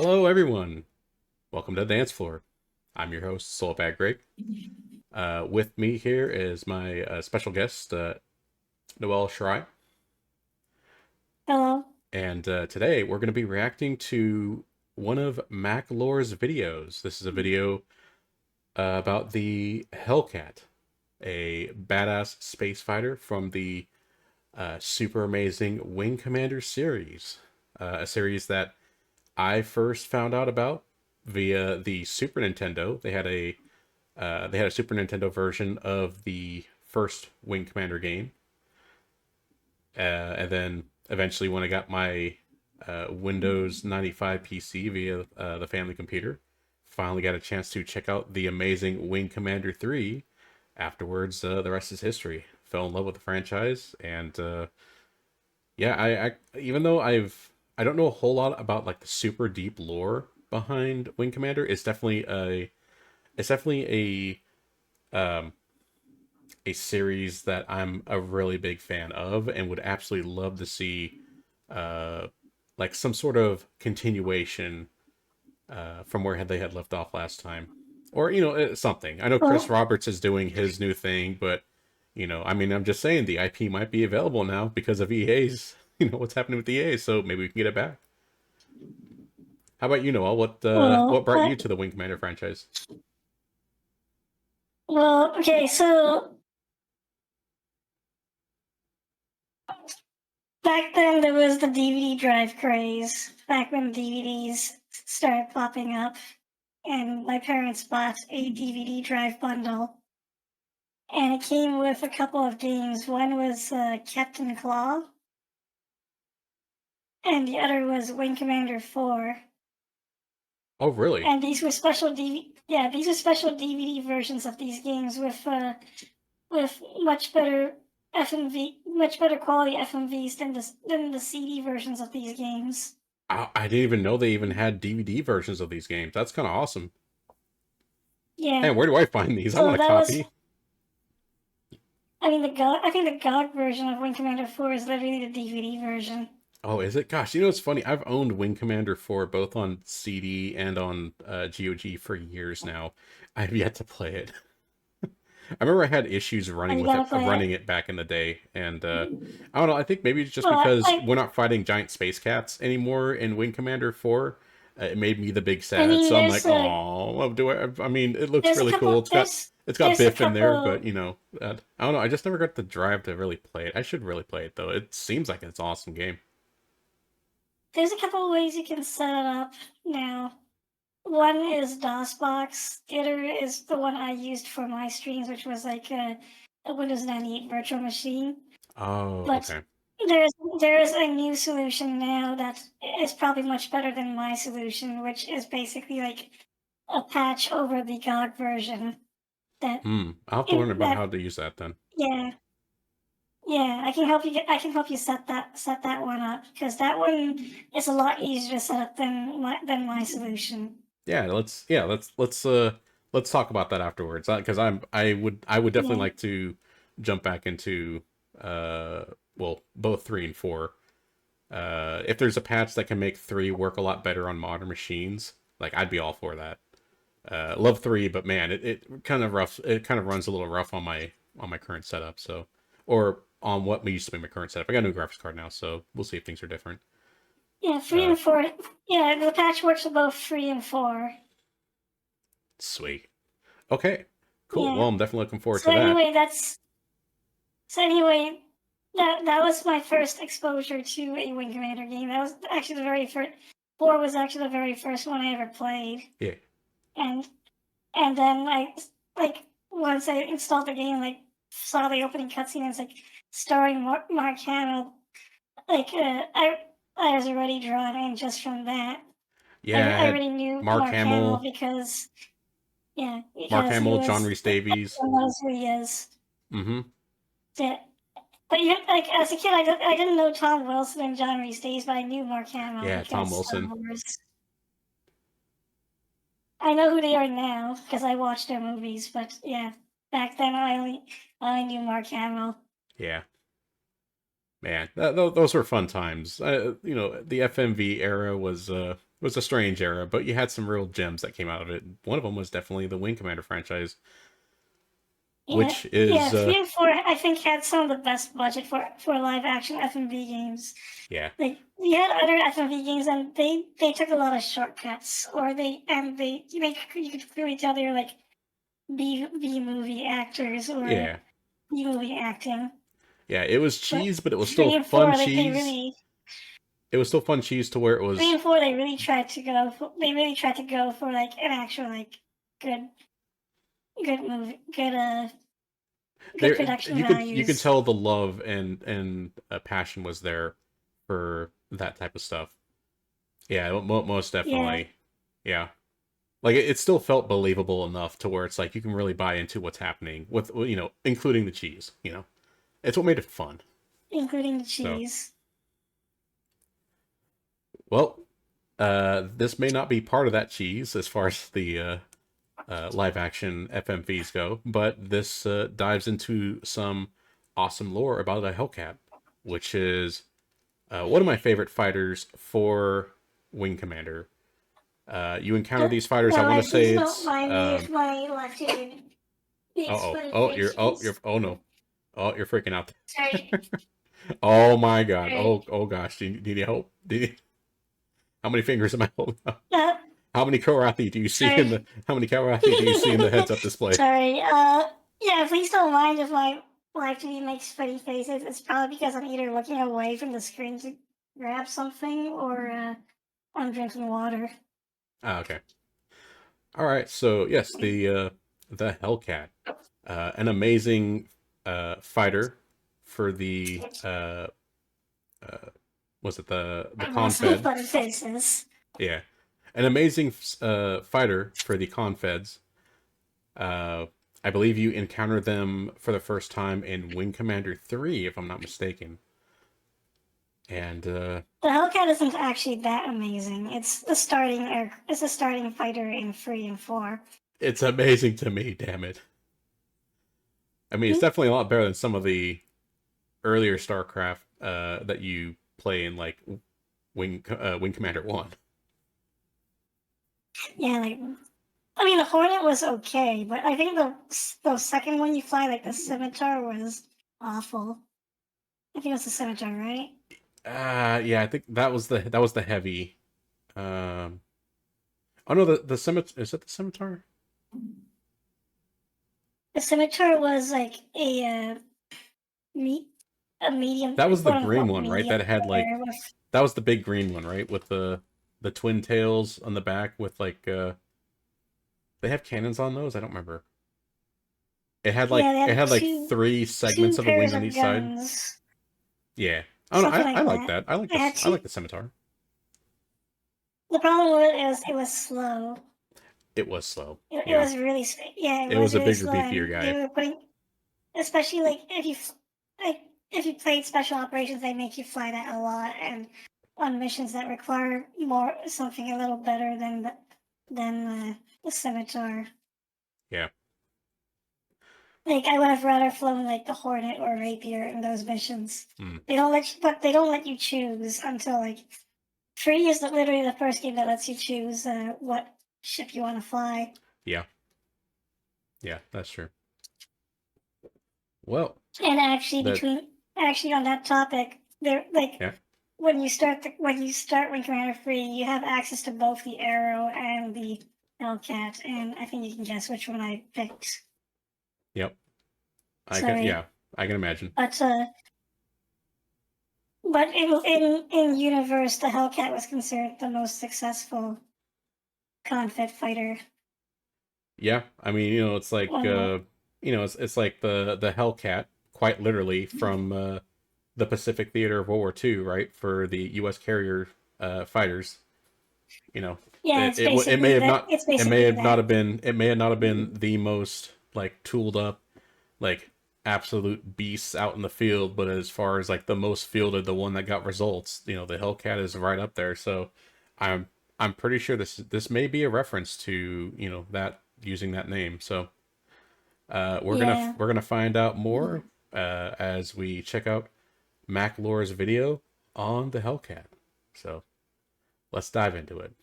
Hello, everyone. Welcome to the dance floor. I'm your host, Soulbag Greg. With me here is my special guest, Noel Shirai. Hello. And today we're going to be reacting to one of Mac Lore's videos. This is a video about the Hellcat, a badass space fighter from the super amazing Wing Commander series. A series that I first found out about via the Super Nintendo. They had a Super Nintendo version of the first Wing Commander game, and then eventually when I got my Windows 95 PC via the family computer, finally got a chance to check out the amazing Wing Commander 3. Afterwards, the rest is history. Fell in love with the franchise, and yeah, I even though I don't know a whole lot about like the super deep lore behind Wing Commander, it's definitely a series that I'm a really big fan of and would absolutely love to see uh like some sort of continuation from where they had left off last time. Or, something. I know Chris Well, Roberts is doing his new thing, but I mean, I'm just saying the IP might be available now because of EA's, what's happening with EA, so maybe we can get it back. How about you, Noel? What well, brought I, you to the Wing Commander franchise? okay. So back then there was the DVD drive craze. Back when DVDs started popping up, and my parents bought a DVD drive bundle, and it came with a couple of games. One was Captain Claw, and the other was Wing Commander 4. Oh, really? And these were special these were special DVD versions of these games with much better quality FMVs than the CD versions of these games. I didn't even know they even had DVD versions of these games. That's kind of awesome. Yeah. And where do I find these? I want So a that was, copy. I think the GOG version of Wing Commander 4 is literally the DVD version. Oh, is it? Gosh, it's funny. I've owned Wing Commander 4 both on CD and on GOG for years now. I've yet to play it. I remember I had issues running And you with it, gotta play running it. it back in the day, and I don't know. I think maybe it's just Well, because we're not fighting giant space cats anymore in Wing Commander 4. It made me the big I sad. mean, So I'm like, oh, well, do I? I mean, it looks there's a really cool. couple, It's got there's a Biff in there, but couple, I don't know. I just never got the drive to really play it. I should really play it though. It seems like it's an awesome game. there's a couple of ways you can set it up now. One is DOSBox. The other is the one I used for my streams, which was like a Windows 98 virtual machine. Oh, But okay. there's there is a new solution now that is probably much better than my solution, which is basically like a patch over the GOG version. That I'll have to learn in about how that to use that then. yeah yeah I can help you I can help you set that one up because that one is a lot easier to set up than my solution. Let's talk about that afterwards because I would definitely Yeah like to jump back into uh well both 3 and 4. If there's a patch that can make 3 work a lot better on modern machines, like I'd be all for that. Love 3, but man, it kind of rough. It kind of runs a little rough on my current setup. So, or on what used to be my current setup. I got a new graphics card now, so we'll see if things are different. yeah 3 Uh, and 4 yeah the patch works for both 3 and 4. Sweet. Okay, cool. Yeah. Well, I'm definitely looking forward So to that. anyway, that's so anyway, that was my first exposure to a Wing Commander game. That was actually the very first. 4 was actually the very first one I ever played, Yeah, and and then I like once I installed the game, like saw the opening cutscene, and it's like starring Mark Hamill. Like I was already drawn in just from that. yeah. I I had already knew Mark Mark Hamill Hamill, because Mark because he Hamill, John was Rhys Davies. everyone knows who he is. Mm-hmm. Yeah. But you like as a kid, I didn't know Tom Wilson and John Rhys Davies, but I knew Mark Hamill Yeah, Tom because Star Wilson. Wars. I know who they are now because I watched their movies. But yeah, back then I only knew Mark Hamill. Yeah, man, those were fun times. The FMV era was was a strange era, but you had some real gems that came out of it. One of them was definitely the Wing Commander franchise, Yeah, which yeah. is 3 and 4, I think, had some of the best budget for live action FMV games. yeah, Like you had other FMV games, and they took a lot of shortcuts, or they you could clearly tell they were like B movie actors or yeah, B movie acting. yeah. It was But cheese, but it was still three and fun four, like they cheese. really It was still fun cheese to where it three was. and four they really tried to go. They really tried to go for like an actual like good good movie, good There, production you could values. tell the love and passion was there for that type of stuff. Yeah, most Yeah, definitely. Yeah. Like it still felt believable enough to where it's like you can really buy into what's happening with including the cheese. It's what made it fun. including the So, cheese. well, this may not be part of that cheese as far as the live action FMVs go, but this dives into some awesome lore about a Hellcat, which is one of my favorite fighters for Wing Commander. You encounter these fighters. I Well, want to say please don't it's mind me if my left hand makes oh funny oh you're faces. oh no you're freaking out. Sorry, Oh my god. sorry. Oh gosh. Do you need help? How many fingers am I holding up? Uh, How many Korathi do you see in sorry. the how many Korathi do you see in the heads up display? Sorry. Yeah, please don't mind if my live TV makes funny faces. It's probably because I'm either looking away from the screen to grab something or I'm drinking water. Ah, okay. All right. So yes, the Hellcat, an amazing fighter for the uh, was it the I'm also Confed? funny faces. Yeah, an amazing fighter for the Confeds. Uh, I believe you encountered them for the first time in Wing Commander 3, if I'm not mistaken. And The Hellcat isn't actually that amazing. It's the starting fighter in 3 and 4. it's amazing to me, damn it. I mean, it's definitely a lot better than some of the earlier StarCraft that you play in, like Wing Commander 1. Yeah, like I mean, the Hornet was okay, but I think the second one you fly, like the Scimitar, was awful. I think it was the Scimitar, right? Yeah, I think that was the heavy. Um, oh no, the scimitar is that the scimitar? The Scimitar was like me, a medium, That was the quote green unquote one, right? medium That had like fighter with. that was the big green one, right? With the twin tails on the back with like they have cannons on those. I don't remember. It had Yeah, like they it had had like two three two segments of the wing pairs on of each side. guns, Yeah. Oh no, something I like like that. that. I like They had this. I two. like the scimitar. The problem with it is it was slow. It was slow. It Yeah. was really yeah, it It was was a really bigger, slow, beefier and they guy. were putting, especially like like if you played special operations, they make you fly that a lot, and on missions that require more something a little better than the Scimitar. Yeah. Like I would have rather flown like the Hornet or Rapier in those missions. Mm. But they don't let you choose until like Free is literally the first game that lets you choose what ship you want to fly. Yeah. Yeah. That's true. Well, And actually, that actually on that topic, there like yeah. when you start Wing Commander Free, you have access to both the Arrow and the Hellcat, and I think you can guess which one I picked. Yep. I can. Sorry, Yeah. I can imagine. but in universe, the Hellcat was considered the most successful confed fighter. Yeah, I mean, it's like Well, it's like the Hellcat, quite literally from the Pacific Theater of World War II, right? For the U.S. carrier fighters, you know, yeah, it may have not It's basically that. it may have not have been the most like tooled up like absolute beasts out in the field, but as far as like the most fielded, the one that got results, the Hellcat is right up there. So I'm I'm pretty sure this may be a reference to that using that name. So Yeah. we're gonna find out more as we check out Mac Lore's video on the Hellcat. So let's dive into it.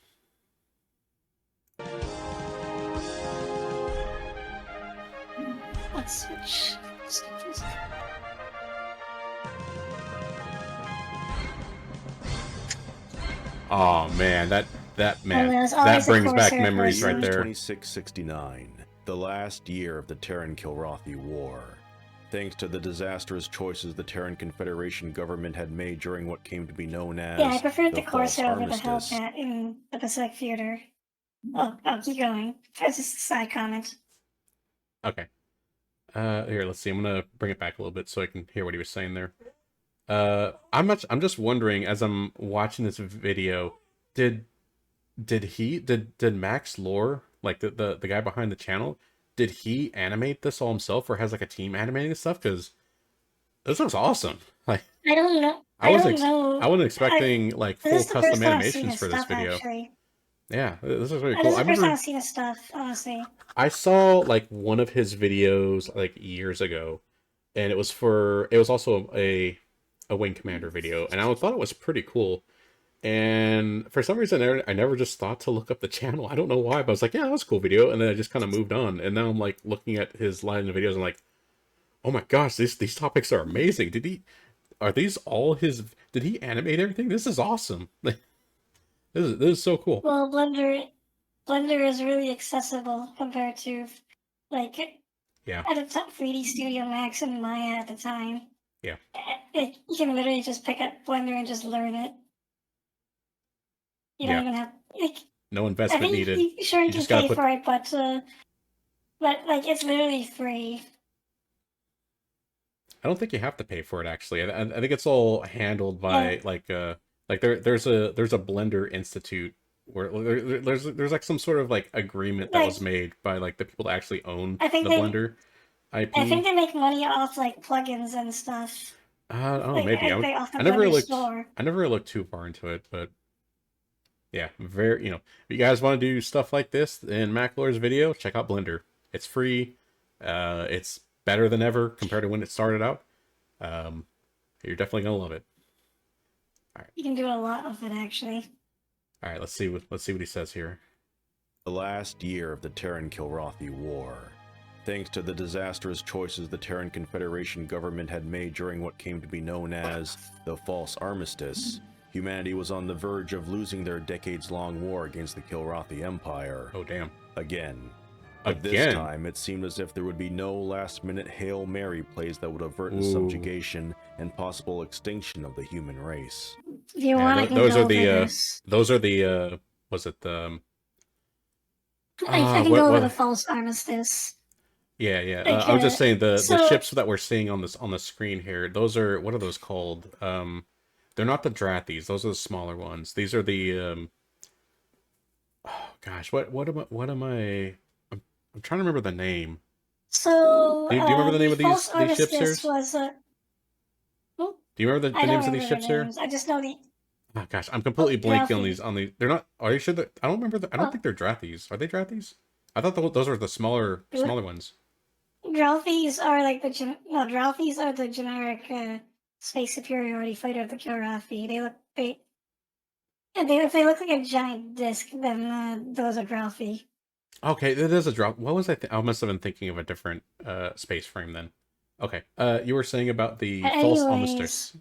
let's switch. Oh man, And man, there's that always a brings back Corsair memories right person. Year is there. 2669, the last year of the Terran-Kilrathi War. Thanks to the disastrous choices the Terran Confederation government had made during what came to be known as Yeah, I preferred the the False Corsair over the Armistice. Hellcat in the Pacific Theater. Oh, keep going. That's just a side comment. Okay. Here, let's see. I'm gonna bring it back a little bit so I can hear what he was saying there. I'm just wondering as I'm watching this video, did did Max Lore, like the guy behind the channel, did he animate this all himself or has like a team animating this stuff? Because this looks awesome. Like I don't know. I I wasn't don't know. I wasn't expecting like This full is the custom first time I've seen animations his for this stuff, video. actually. Yeah, this is really This cool. is I the first time remember I've seen his stuff, honestly. I saw like one of his videos like years ago, and it was also a Wing Commander video, and I thought it was pretty cool. And for some reason, I never just thought to look up the channel. I don't know why, but I was like, yeah, that was a cool video, and then I just kind of moved on. And now I'm like looking at his line of videos, and I'm like, oh my gosh, these topics are amazing. Are these all his? Did he animate everything? This is awesome. This is so cool. Well, Blender is really accessible compared to, like, Yeah, at the top 3D Studio Max and Maya at the time. yeah, You can literally just pick up Blender and just learn it. You don't yeah. even have like. No I investment think needed. you You can just gotta pay put. for it, but like it's literally free. I don't think you have to pay for it actually. I think it's all handled Yeah, by like there's a Blender Institute where there's like some sort of like agreement that like was made by like the people that actually own I think the they Blender I think IP. they make money off like plugins and stuff. Oh, Like maybe I think off the I never really Blender looked store. I never really looked too far into it, but yeah, very if you guys want to do stuff like this in MacLore's video, check out Blender. It's free. It's better than ever compared to when it started out. Um, you're definitely gonna love it. You can do a lot of it actually. All right, let's see what he says here. The last year of the Terran-Kilrathi War. Thanks to the disastrous choices the Terran Confederation government had made during what came to be known as the False Armistice, humanity was on the verge of losing their decades-long war against the Kilrathi Empire. Oh damn! Again. But this time, it seemed as if there would be no last-minute Hail Mary plays that would avert the subjugation and possible extinction of the human race. If you want, I can those go are over the this. those are the was it the I can go over the false armistice. yeah. Like, I was just saying the so ships that we're seeing on the screen here. Those are what are those called? They're not the Drathis. Those are the smaller ones. These are the oh gosh, what am I? I'm trying to remember the name. so Do you remember the name the of false these ships here? armistice was a. Hmm? Do you remember I the don't names of these remember ships their here? names. I just know the. Oh gosh, I'm completely blanking on Ralphie. these. They're not. Are you sure that I don't remember? I don't Well, think they're Drathis. Are they Drathis? I thought those were the smaller ones. Dralthies are like no, Dralthies are the generic space superiority fighter of the Kilrathi. If they look like a giant disc, then those are Dralthi. Okay, it is a drop. What was I? I must have been thinking of a different space frame then. Okay. You were saying about the But false anyways, armistice.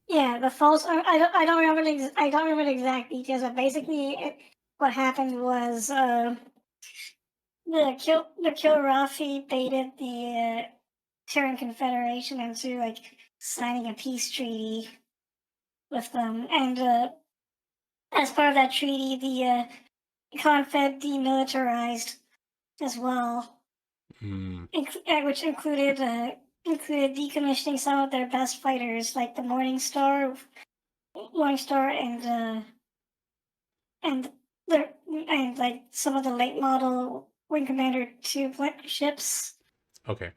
yeah, the false. I don't remember I don't remember the exact details, but basically, what happened was the Kilrathi baited the Terran Confederation into like signing a peace treaty with them, and as part of that treaty, the Confed demilitarized as well, Hmm. which included decommissioning some of their best fighters, like the Morningstar, and and like some of the late model Wing Commander 2 ships. Okay.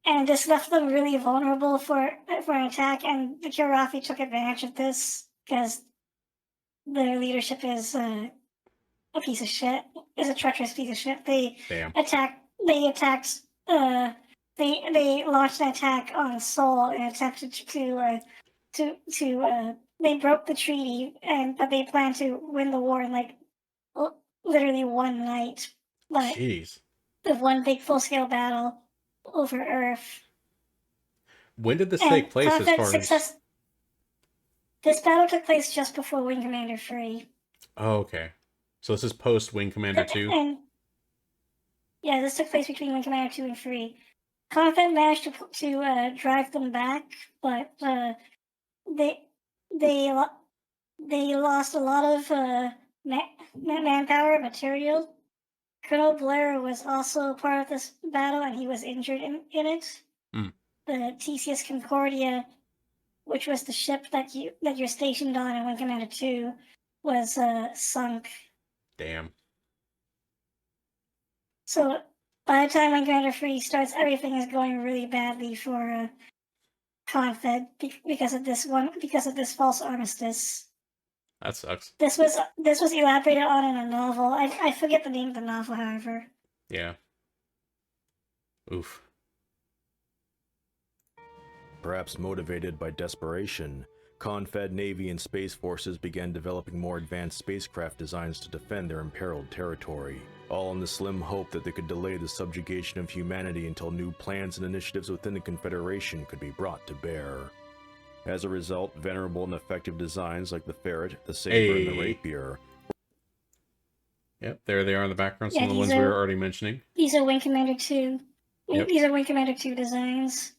And this left them really vulnerable for an attack, and the Kilrathi took advantage of this because their leadership is a piece of shit. Is a treacherous piece of shit. Damn. They attacked. They launched an attack on Seoul and attempted to they broke the treaty, but they planned to win the war in like literally one night. But Jeez. one big full-scale battle over Earth. When did this take And place as Confed far as... success. This battle took place just before Wing Commander 3. Oh, okay. So this is post Wing Commander 2? And yeah, this took place between Wing Commander 2 and 3. Confed managed to drive them back, but they they lost a lot of manpower and material. Colonel Blair was also part of this battle, and he was injured in it. Mm. The Theseus Concordia, which was the ship that you're stationed on in Wing Commander 2, was sunk. Damn. So by the time Wing Commander 3 starts, everything is going really badly for Confed because of this false armistice. That sucks. This was elaborated on in a novel. I forget the name of the novel, however. Yeah. Oof. Perhaps motivated by desperation, Confed Navy and Space Forces began developing more advanced spacecraft designs to defend their imperiled territory, all in the slim hope that they could delay the subjugation of humanity until new plans and initiatives within the Confederation could be brought to bear. As a result, venerable and effective designs like the Ferret, the Saber, and the Rapier. Yep, there they are in the background, some Yeah, of the ones we were already mentioning. These are Wing Commander 2. Yep. These are Wing Commander 2 designs.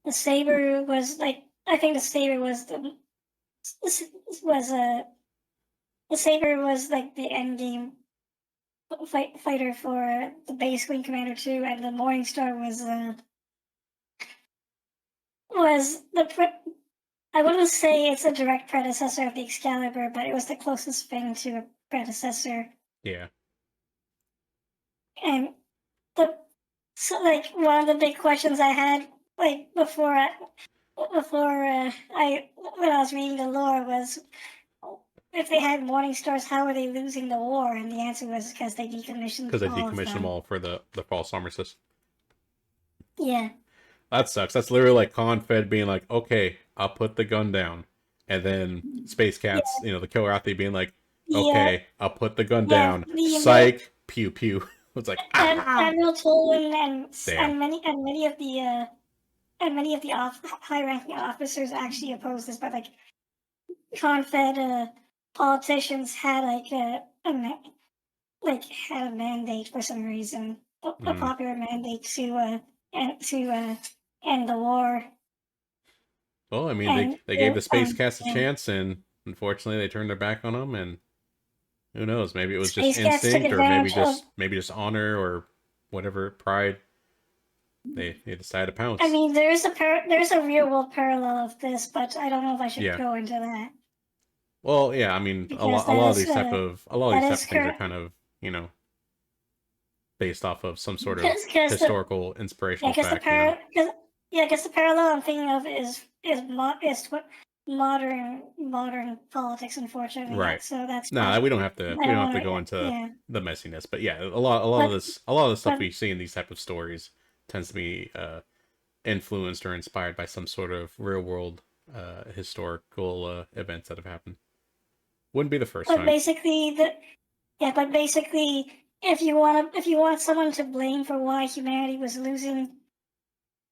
The Saber was like, I think the Saber was the Saber was like the end game fighter for the base Wing Commander 2, and the Morningstar was I wouldn't say it's a direct predecessor of the Excalibur, but it was the closest thing to a predecessor. Yeah. And one of the big questions I had like when I was reading the lore was, if they had Morningstars, how are they losing the war? And the answer was because they decommissioned. Because they decommissioned them all for the false armistice. Yeah. That sucks. That's literally like Confed being like, okay, I'll put the gun down. And then Space Cats, the Killer Athlete being like, okay, I'll put the gun down. Psych, pew pew. It's like, Admiral Tolwyn and many of the high-ranking officers actually opposed this, but like Confed politicians had had a mandate for some reason, a popular mandate to end the war. Well, I mean, they gave the Space Cats a chance, and unfortunately, they turned their back on them. And who knows? Maybe it was just instinct, or maybe just honor, or whatever, pride. They decided to pounce. I mean, there's a real world parallel of this, but I don't know if I should go into that. Well, yeah, I mean, a lot of these type of things are kind of, based off of some sort of historical inspirational fact. Because the parallel I'm thinking of is modern politics, unfortunately. Right. So that's we don't have to go into the messiness, but yeah, a lot of the stuff we see in these type of stories tends to be influenced or inspired by some sort of real world historical events that have happened. Wouldn't be the first time. Basically, if you want someone to blame for why humanity was losing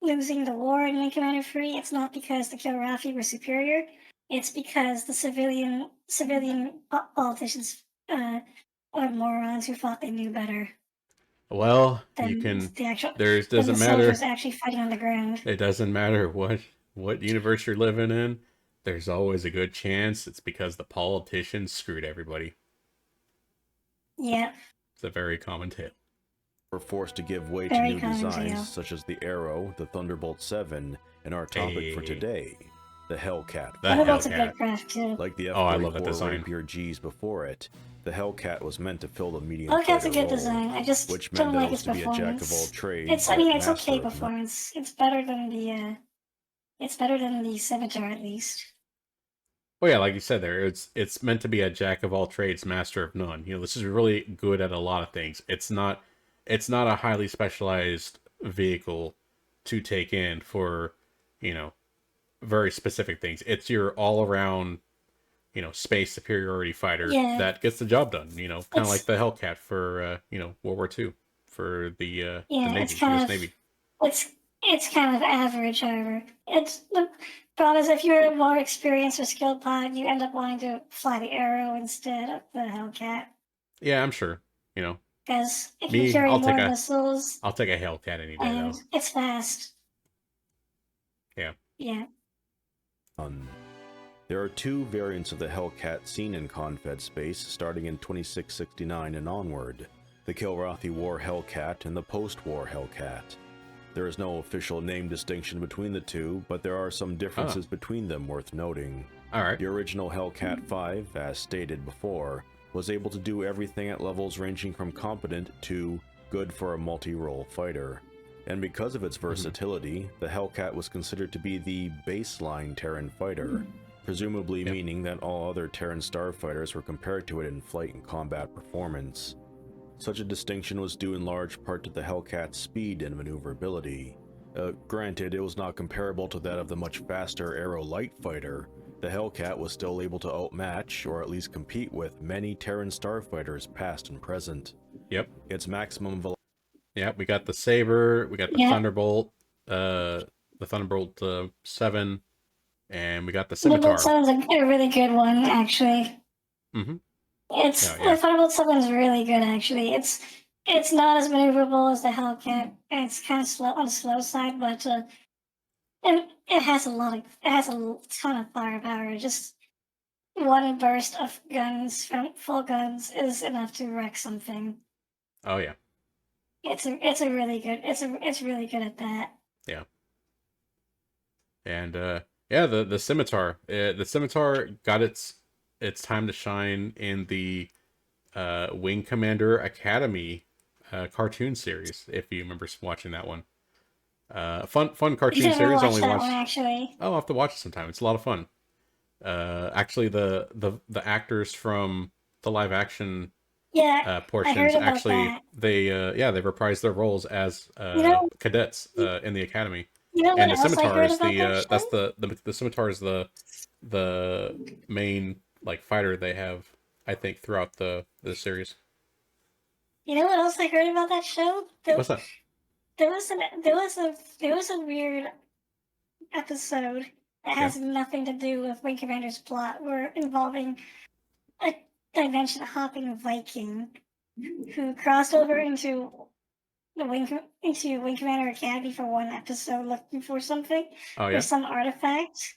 the war in Wing Commander 3, it's not because the Kilrathi were superior. It's because the civilian politicians are morons who thought they knew better. Well, doesn't matter. Soldiers actually fighting on the ground. It doesn't matter what universe you're living in. There's always a good chance it's because the politicians screwed everybody. Yeah. It's a very common tale. Were forced to give way to new designs such as the Arrow, the Thunderbolt 7, and our topic for today, the Hellcat. Thunderbolt's a good craft too. Like the I love that design. Rapier Gs before it, the Hellcat was meant to fill the medium Hellcat's a good role, design. I just which don't meant like its performance. Be a jack of all trades, it's okay performance. It's better than the Scimitar at least. Well, yeah, like you said there, it's meant to be a jack of all trades, master of none. This is really good at a lot of things. It's not a highly specialized vehicle to take in for, very specific things. It's your all-around, space superiority fighter that gets the job done. Kind of like the Hellcat for, World War II. for the Yeah, Navy, U.S. Navy. it's kind of average, however. It's the problem is if you're a more experienced or skilled pilot, you end up wanting to fly the Arrow instead of the Hellcat. Yeah, I'm sure. You know, Because it can me, carry more missiles I'll take a Hellcat any day and though. it's fast. Yeah. Yeah. There are two variants of the Hellcat seen in Confed space starting in 2669 and onward: the Kilrathi War Hellcat and the post-war Hellcat. There is no official name distinction between the two, but there are some differences between them worth noting. All right. The original Hellcat V, as stated before, was able to do everything at levels ranging from competent to good for a multi-role fighter. And because of its versatility, the Hellcat was considered to be the baseline Terran fighter, presumably meaning that all other Terran starfighters were compared to it in flight and combat performance. Such a distinction was due in large part to the Hellcat's speed and maneuverability. Granted, it was not comparable to that of the much faster Arrow light fighter. The Hellcat was still able to outmatch, or at least compete with, many Terran starfighters past and present. Yep. Its maximum velocity. Yeah, we got the Saber, we got the Thunderbolt, the Thunderbolt 7, and we got the Scimitar. Thunderbolt 7's a really good one, actually. Mm-hmm. The Thunderbolt 7 is really good, actually. It's not as maneuverable as the Hellcat. It's kind of slow on the slow side, but it has a ton of firepower. Just one burst of guns from full guns is enough to wreck something. Oh yeah. It's really good at that. Yeah. And the Scimitar. The Scimitar got its time to shine in the Wing Commander Academy cartoon series, if you remember watching that one. Fun cartoon series. Only watched one, actually. Oh, I'll have to watch it sometime. It's a lot of fun. Actually, the actors from the live action portions, actually they reprised their roles as cadets in the academy. And the Scimitar is the Scimitar is the main like fighter they have, I think, throughout the series. You know what else I heard about that show? What's that? There was a weird episode that has nothing to do with Wing Commander's plot. We're involving a dimension hopping Viking who crossed over into Wing Commander Academy for one episode looking for something, for some artifact.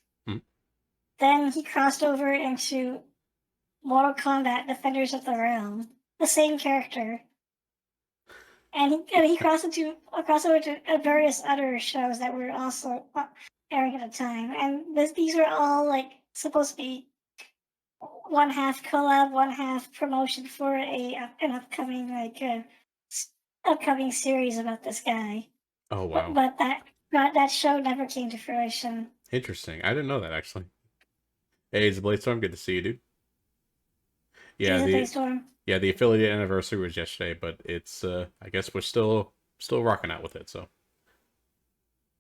Then he crossed over into Mortal Kombat Defenders of the Realm, the same character. And he crossed over to various other shows that were also airing at the time. And these were all like supposed to be one half collab, one half promotion for an upcoming series about this guy. Oh wow! But that show never came to fruition. Interesting. I didn't know that, actually. Hey, it's Bladestorm. Good to see you, dude. Yeah, the affiliate anniversary was yesterday, but it's I guess we're still rocking out with it. So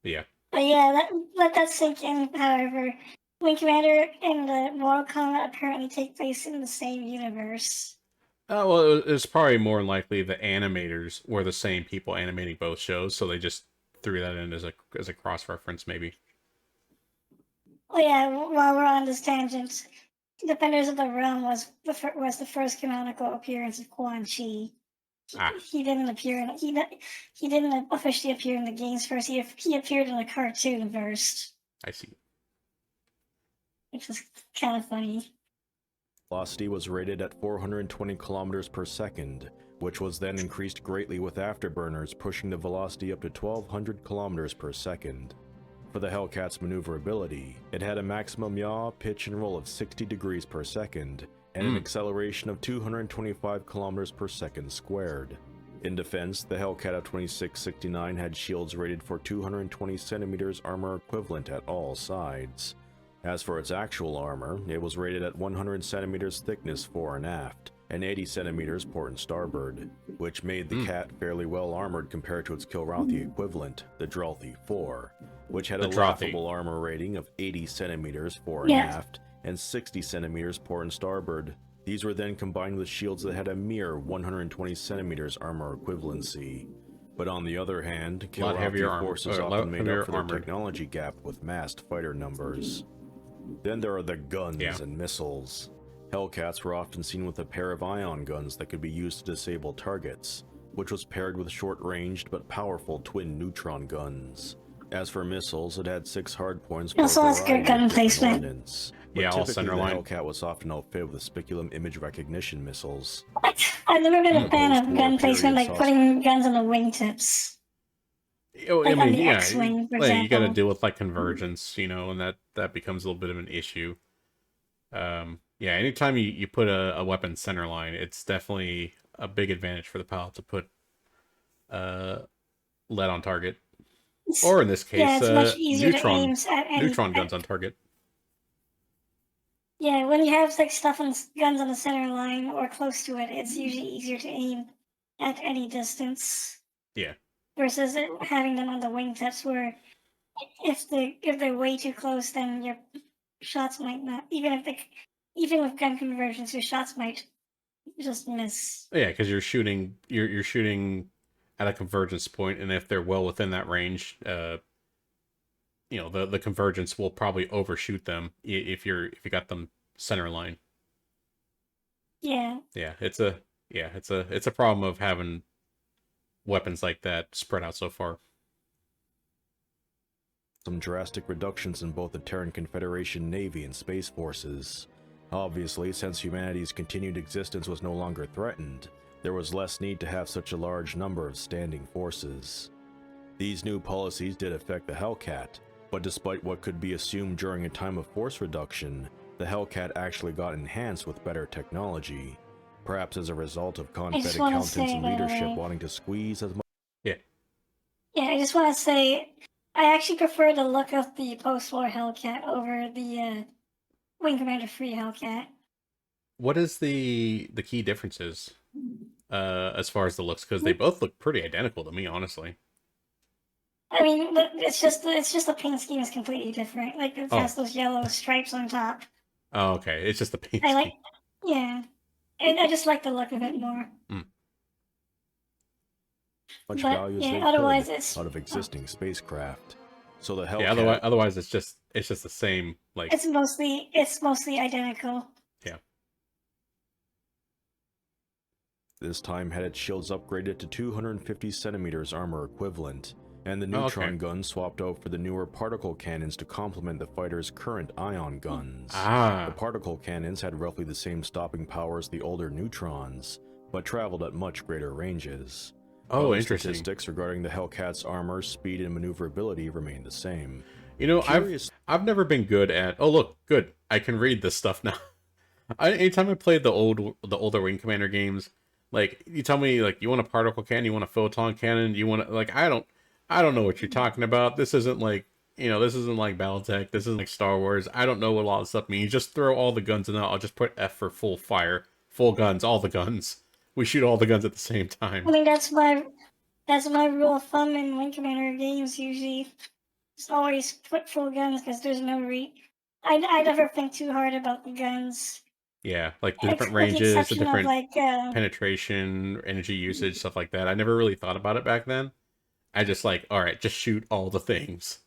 yeah. But yeah, let that sink in. However, Wing Commander and the Mortal Kombat apparently take place in the same universe. Well, it's probably more likely the animators were the same people animating both shows, so they just threw that in as a cross reference, maybe. Well, yeah. While we're on this tangent, Defenders of the Realm was the first canonical appearance of Quan Chi. He didn't officially appear in the games first. He appeared in the cartoon first. I see. Which was kind of funny. Velocity was rated at 420 kilometers per second, which was then increased greatly with afterburners pushing the velocity up to 1200 kilometers per second. For the Hellcat's maneuverability, it had a maximum yaw, pitch, and roll of 60 degrees per second, and an acceleration of 225 kilometers per second squared. In defense, the Hellcat of 2669 had shields rated for 220 centimeters armor equivalent at all sides. As for its actual armor, it was rated at 100 centimeters thickness fore and aft, and 80 centimeters port and starboard, which made the Cat fairly well armored compared to its Kilrathi equivalent, the Dralthi 4, which had a laughable armor rating of 80 centimeters fore and aft, and 60 centimeters port and starboard. These were then combined with shields that had a mere 120 centimeters armor equivalency. But on the other hand, A lot heavier Kilrathi armor, forces or a lot often made heavier up for their armored. technology gap with massed fighter numbers. Then there are the guns and missiles. Hellcats were often seen with a pair of ion guns that could be used to disable targets, which was paired with short-ranged but powerful twin neutron guns. As for missiles, it had 6 hardpoints for a Also has good variety gun of different placement. ordnance. But Yeah, all typically the centerline. Hellcat was often outfitted with speculum image recognition missiles. I've never been a Mm. fan of Post-war gun placement, period like saw putting guns on the wingtips. Oh, I Like on mean, the yeah, X-Wing, for like you got to example. deal with like convergence, you know, and that becomes a little bit of an issue. Yeah, anytime you put a weapon center line, it's definitely a big advantage for the pilot to put lead on target, or in this Yeah, case, it's much easier to aim at any. neutron guns on target. Yeah, when you have like stuff on guns on the center line or close to it, it's usually easier to aim at any distance Yeah, versus having them on the wingtips, where if they're way too close, then your shots might not. Even with gun conversions, your shots might just miss. yeah, because you're shooting at a convergence point, and if they're well within that range, you know, the convergence will probably overshoot them if you got them center line. Yeah. Yeah, it's a problem of having weapons like that spread out so far. some drastic reductions in both the Terran Confederation Navy and Space Forces. Obviously, since humanity's continued existence was no longer threatened, there was less need to have such a large number of standing forces. These new policies did affect the Hellcat, but despite what could be assumed during a time of force reduction, the Hellcat actually got enhanced with better technology, perhaps as a result of Confed wanna accountants say, and by the leadership way- wanting to squeeze as much. Yeah. Yeah, I just want to say, I actually prefer the look of the post-war Hellcat over the Wing Commander Free Hellcat. What is the key differences as far as the looks? Because they both look pretty identical to me, honestly. I mean, it's just the paint scheme is completely different. Like it has those yellow stripes on top. Oh, okay. It's just the paint I scheme. like, yeah, and I just like the look of it more. Much But, value as yeah, they otherwise could it's- out of existing spacecraft. So the Hellcat Yeah. Otherwise, it's just the same. Like It's mostly identical. yeah. this time had its shields upgraded to 250 centimeters armor equivalent, and the neutron guns swapped out for the newer particle cannons to complement the fighter's current ion guns. The particle cannons had roughly the same stopping power as the older neutrons, but traveled at much greater ranges. Oh, Other interesting. Statistics regarding the Hellcat's armor, speed, and maneuverability remain the same. You know, Curious- I've never been good at. Oh, look, good. I can read this stuff now. Anytime I played the older Wing Commander games, like you tell me like you want a particle cannon, you want a photon cannon, you want to, like I don't know what you're talking about. This isn't like, you know, this isn't like Battletech. This isn't like Star Wars. I don't know what a lot of stuff means. Just throw all the guns in there. I'll just put F for full fire, full guns, all the guns. We shoot all the guns at the same time. I mean, that's my rule of thumb in Wing Commander games. Usually, just always put full guns because there's no I never think too hard about the guns. Yeah, like the different With the ranges, the exception of different like penetration, energy usage, stuff like that. I never really thought about it back then. I just like, all right, just shoot all the things.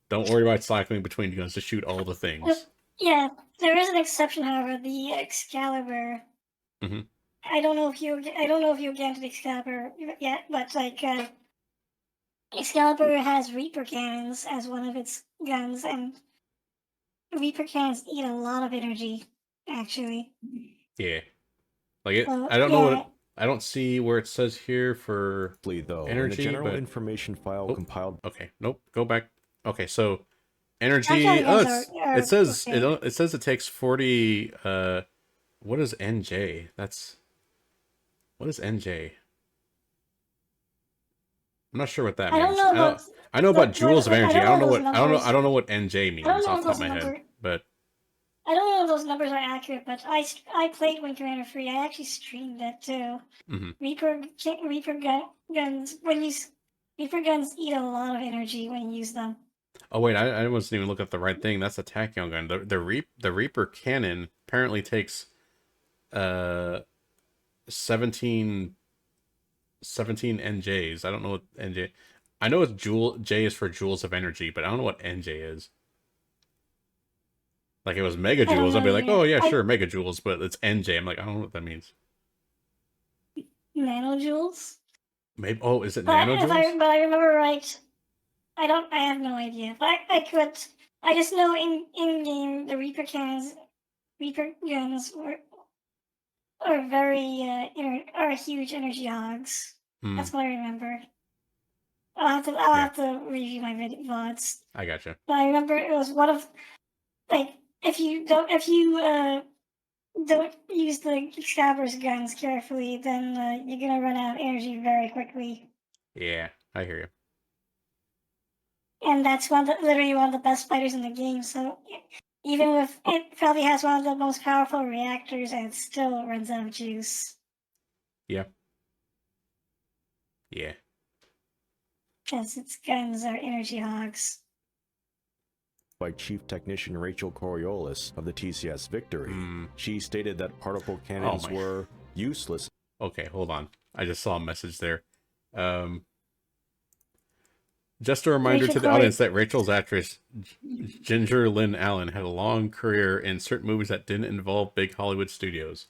Don't worry about cycling between guns. Just shoot all the things. yeah, there is an exception, however, the Excalibur. Mhm. I don't know if you get into the Excalibur yet, but like Excalibur has Reaper cannons as one of its guns, and Reaper cannons eat a lot of energy, actually. Yeah, like it. So, I don't know yeah. I don't see where it says here for though, in energy, the general but information file Oh. compiled. okay, nope. Go back. Okay, so energy. Shotgun Oh, guns are it says okay. it says it takes 40. What is NJ? What is NJ? I'm not sure what that I means. don't know what. I know about what- joules of what- I energy. don't I don't know know what those numbers. I don't know what NJ means I don't know off if the top of those my head. numbers. But I don't know if those numbers are accurate, but I played Wing Commander Free. I actually streamed that too. mhm. Reaper guns Reaper guns eat a lot of energy when you use them. Oh wait, I wasn't even looking at the right thing. That's a tachyon gun. The Reaper cannon apparently takes uh 17 NJs. I don't know what NJ. I know it's Joule. J is for joules of energy, but I don't know what NJ is. Like, if it was I don't megajoules, I'd know be like, either. oh yeah, sure, megajoules, but it's NJ. I'm like, I don't know what that means. Nanojoules? Maybe, oh, is it But nanojoules? but I remember right, I have no idea. But I just know in game the Reaper guns are very are huge energy hogs. Hmm. That's what I remember. I'll Yeah, have to review my VODs. I gotcha. But I remember it was one of, like, if you don't use the stabber's guns carefully, then you're gonna run out of energy very quickly. Yeah, I hear you. And that's literally one of the best fighters in the game. So even with it probably has one of the most powerful reactors, and it still runs out of juice Yeah. Yeah. because its guns are energy hogs. By Chief Technician Rachel Coriolis of the TCS Victory. Hmm. She stated that particle cannons my- were useless. Okay, hold on. I just saw a message there. Just a reminder Rachel to the Corey- audience that Rachel's actress Ginger Lynn Allen had a long career in certain movies that didn't involve big Hollywood studios.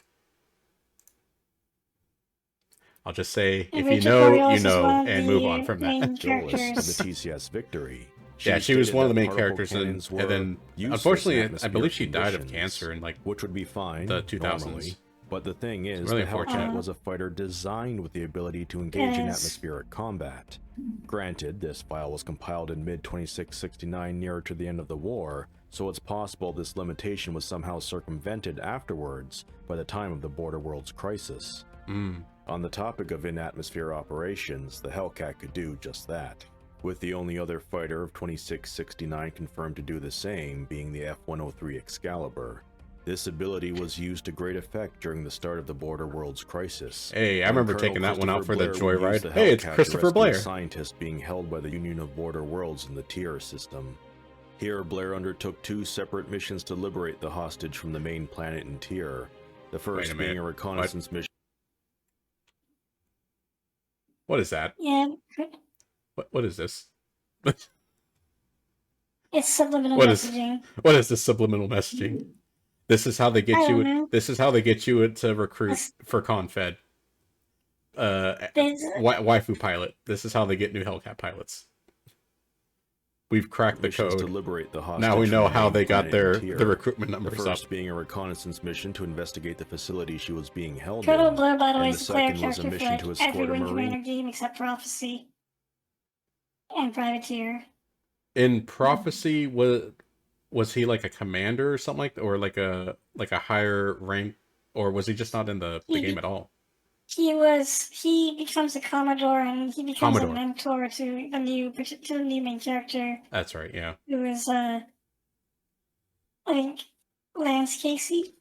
I'll just say, And if you Rachel know, Coriolis you is know, one of and the move on from that. main Coriolis characters. of the TCS Victory. Yeah, she was stated one of the that main particle characters, cannons and were then useless unfortunately, in I believe she atmospheric died of conditions, cancer in like which would be fine the 2000s. normally. But the thing is, really the Hellcat unfortunate. was a fighter designed with the ability to engage in Yes. atmospheric combat. Granted, this file was compiled in mid-2669 nearer to the end of the war, so it's possible this limitation was somehow circumvented afterwards by the time of the Border Worlds crisis. Mm. On the topic of in-atmosphere operations, the Hellcat could do just that, with the only other fighter of 2669 confirmed to do the same being the F-103 Excalibur. This ability was used to great effect during the start of the Border Worlds crisis. Hey, I when remember Colonel taking that one out for Christopher the Blair would use joyride. the Hey, it's Hellcat to Christopher rescue Blair. scientists being held by the Union of Border Worlds in the Tier system. Here, Blair undertook 2 separate missions to liberate the hostage from the main planet in Tier. The first being minute. a reconnaissance mission. What is that? Yeah, What is this? it's subliminal What is- messaging. What is this subliminal messaging? This is how they get I don't you. know. This is how they get you to recruit That's- for Confed. There's- Waifu pilot. This is how they get new Hellcat pilots. We've cracked the missions to code. liberate the hostage Now we from know the how main they got planet in the Tier. recruitment The numbers first up. being a reconnaissance mission to investigate the facility she was being held Colonel in, Blair, by the way, and is the the player second was a character for mission to like escort every a Wing Marine. Commander game except Prophecy and Privateer. In Prophecy, was he like a commander or something like, or like a higher rank, or was he just not in the game at all? He becomes a Commodore, and he becomes Commodore. a mentor to the new main character, That's right. Yeah. who is I think Lance Casey,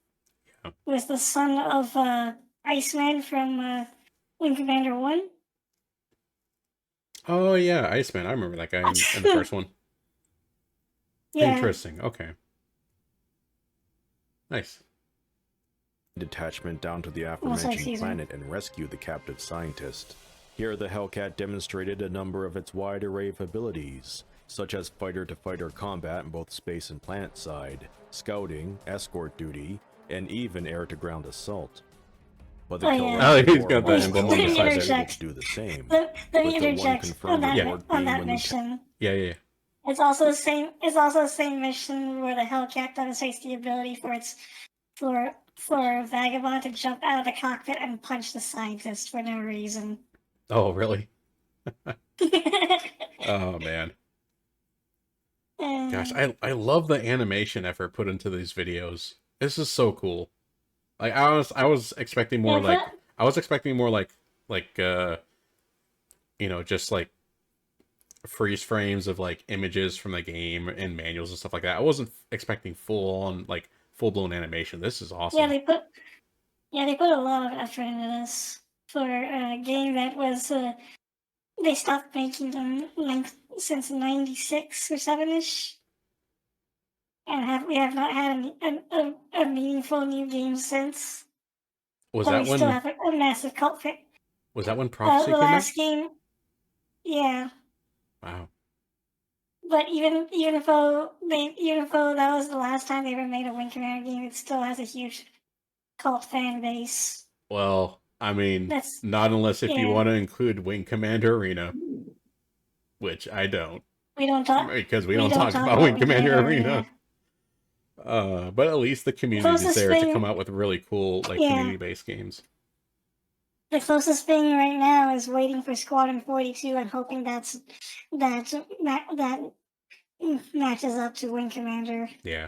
Yeah. who is the son of Iceman from Wing Commander 1. Oh yeah, Iceman. I remember that guy in the first one. Yeah. Interesting. Okay. Nice. Detachment down to the sorry, aforementioned excuse me. planet and rescue the captive scientist. Here, the Hellcat demonstrated a number of its wide array of abilities, such as fighter-to-fighter combat in both space and planet side, scouting, escort duty, and even air-to-ground assault. But the Oh, Kill yeah. Round Oh, he's War got the was emblem on also the side able there. to do the same. Let me With the one interject confirmed on reward being that when mission. Yeah. It's also the same. It's also the same mission where the Hellcat demonstrates the ability for Vagabond to jump out of the cockpit and punch the scientist for no reason. Oh really? Oh man. Gosh, I love the animation effort put into these videos. This is so cool. Like I was expecting more just like freeze frames of like images from the game and manuals and stuff like that. I wasn't expecting full blown animation. This is awesome. Yeah, they put a lot of effort into this for a game that was they stopped making them since '96 or '7ish, and we have not had a meaningful new game since. Was but that we still when have a massive cult fan. was that when The Prophecy came out? last game, yeah. Wow. But even though that was the last time they ever made a Wing Commander game, it still has a huge cult fan base. Well, I mean, That's not unless if you yeah. want to include Wing Commander Arena, which I don't, We don't talk. because we We don't don't talk talk about about Wing Wing Commander Commander Arena. Arena. But at least the The community is closest there to thing, come out with really cool, like, yeah. community-based games. The closest thing right now is waiting for Squadron 42 and hoping that matches up to Wing Commander. Yeah.